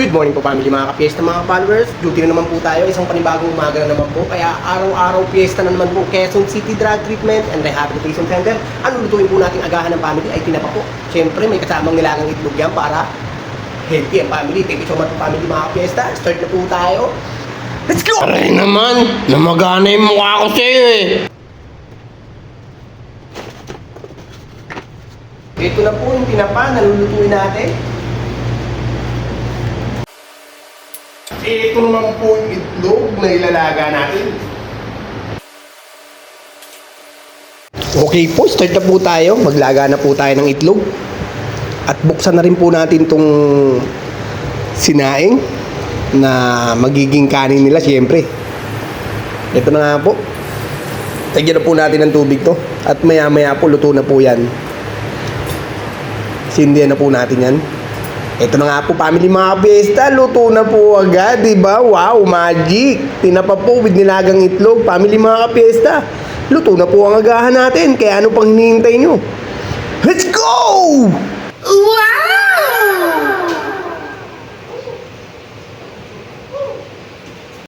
Good morning po family mga ka-fiesta mga followers. Duty na naman po tayo, isang panibagong umaga na naman po. Kaya araw-araw fiesta na naman po. Quezon City Drug Treatment and Rehabilitation Center. Ang lulutuin po nating agahan ng family ay tinapa po. Siyempre may kasamang nilagang itlog yan para healthy ang family. Thank you so much po family mga ka-fiesta. Start na po tayo. Let's go! Aray naman, namagana yung mukha ko sa'yo eh. Ito na po yung tinapa na lulutuin natin. Ito naman po yung itlog na ilalaga natin. Okay po, start na po tayo. Maglaga na po tayo ng itlog. At buksan na rin po natin tong sinaing na magiging kanin nila siyempre. Ito na nga po. Tagyan na po natin ng tubig to. At maya maya po luto na po yan. Sindihan na po natin yan. Ito na nga po family mga fiesta, luto na po agad, diba? Wow, magic! Tinapa po with nilagang itlog, family mga fiesta. Luto na po ang agahan natin, kaya ano pang hinihintay nyo? Let's go! Wow!